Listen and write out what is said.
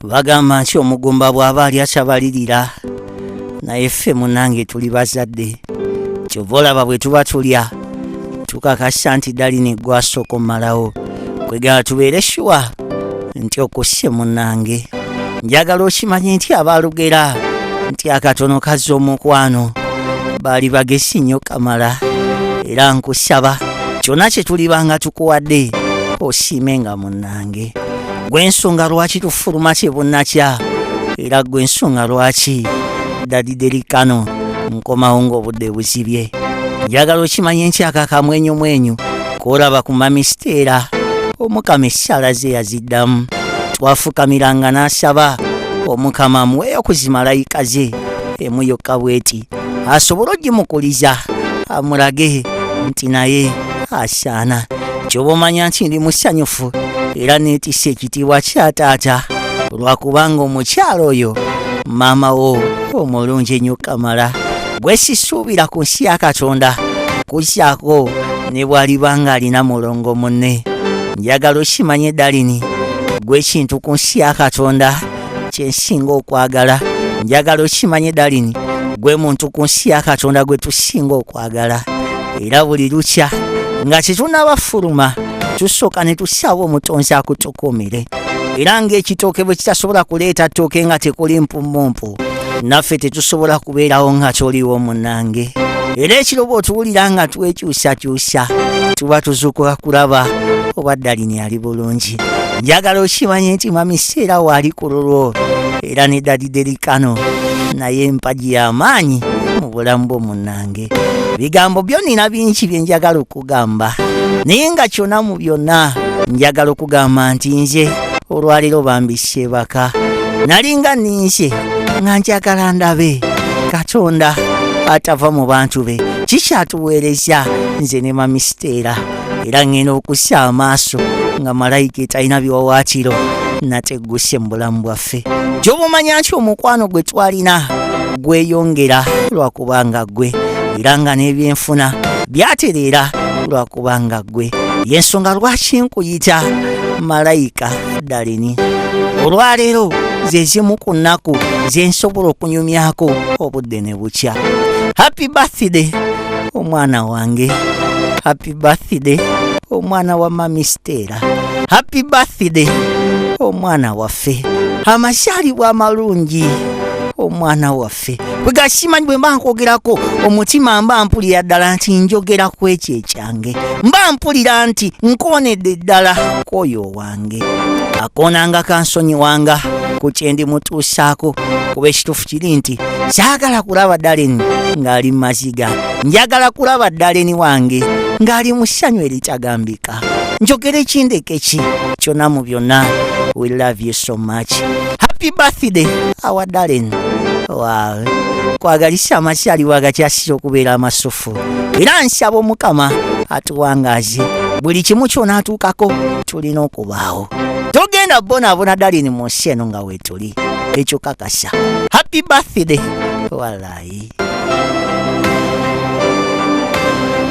bagamba nti omugumba bw'aba ali akyabalirira naye ffe munnange tuli bazadde kyova olaba bwe tuba tulya tukakasa nti Darling gwasooka ommalawo kwegala tubeere shuwa nti okusse munnange njagala okimanye nti abalugera nti akatono kazza omukwano baali bagesi nnyo kamala era nkusaba kyonna kye tulibanga tukuwadde osiimenga munnange gw'ensonga lwaki tufuluma kye bunnakya era gw'ensonga lwaki Daddy Delicano nkomawo ng'obudde buzibye njagala okimanye nti akakamwenyumwenyu koolaba ku mamisiteera omukama essaala ze yaziddamu twafukamiranga n'asaba omukama amuweeyo ku zimalayika ze emu yokka bweti asobole ogimukuliza amulage nti naye asaana kyoba omanya nti ndi musanyufu era neetisse ekitiibwa kya taata lwakubanga omukyalo oyo maama wo omulungi ennyo kamala bwe sisuubira ku nsi ya Katonda kusyako ne bw'alibanga alina mulongo munne njagala okimanye Darling gwe ekintu ku nsi ya Katonda kyensinga okwagala njagala okimanye Darling gwe muntu ku nsi ya Katonda gwe tusinga okwagala era buli lukya nga tetunnabafuluma tusooka ne tusaba omutonzi akutukuumire era ng'ekitooke bwe kitasobola kuleeta ttooke nga tekuli mpummumpu naffe tetusobola kubeerawo nga toliwo munnange era ekiro bw'otuwulira nga twekyusakyusa tuba tuzuukuka kulaba oba Darling ali bulungi njagala okimanye nti mamiseera waali ku lulwo era ne Daddy Delicano naye empagi y'amaanyi mu bulamu bwo munnange bigambo byo nina bingi bye njagala okugamba naye nga kyonna mu byonna njagala okugamba nti nze olwaleero bambisse baka nalinga ninze nga njagala ndabe Katonda atava mu bantu be kikyatuweereza nze ne mamisiteera era ngenda okussa amaaso nga malayika etalina biwawaatiro nategguse mu bulamu bwaffe gy'oba omanya nti omukwano gwe twalina gweyongera lwakubanga gwe era nga n'ebyenfuna byatereera lwakubanga gwe yensonga lwaki nkuyita malayika Darling olwaleero ze zimu ku nnaku ze nsobola okunyumyako obudde ne bukya happy birthday omwana wange happy birthday omwana wa mamisiteera happy birthday omwana waffe amazaalibwa amalungi omwana waffe bwe gasimanyi bwe mba nkwogerako omutima mba mpulira ddala nti njogera ku ekyo ekyange mba mpulira nti nkoonedde ddala k'oyo wange akoonanga kansonyiwanga ku kye ndimutuusaako kuba ekituufu kiri nti saagala kulaba Darling ng'ali mu maziga njagala kulaba Darling wange ng'ali mu ssanyu eritagambika njogera ekindeke ki kyonna mu byonna we love you so much happy birthday our Darling wow kwagalisa amakyaliwo agakyasisa okubeera amasufu era nsaba omukama atuwangaaze buli kimu kyona atuukako tulina okubaawo togenda bonaabona Darling mu nsi eno nga weetuli ekyo kakasa happy birthday walayi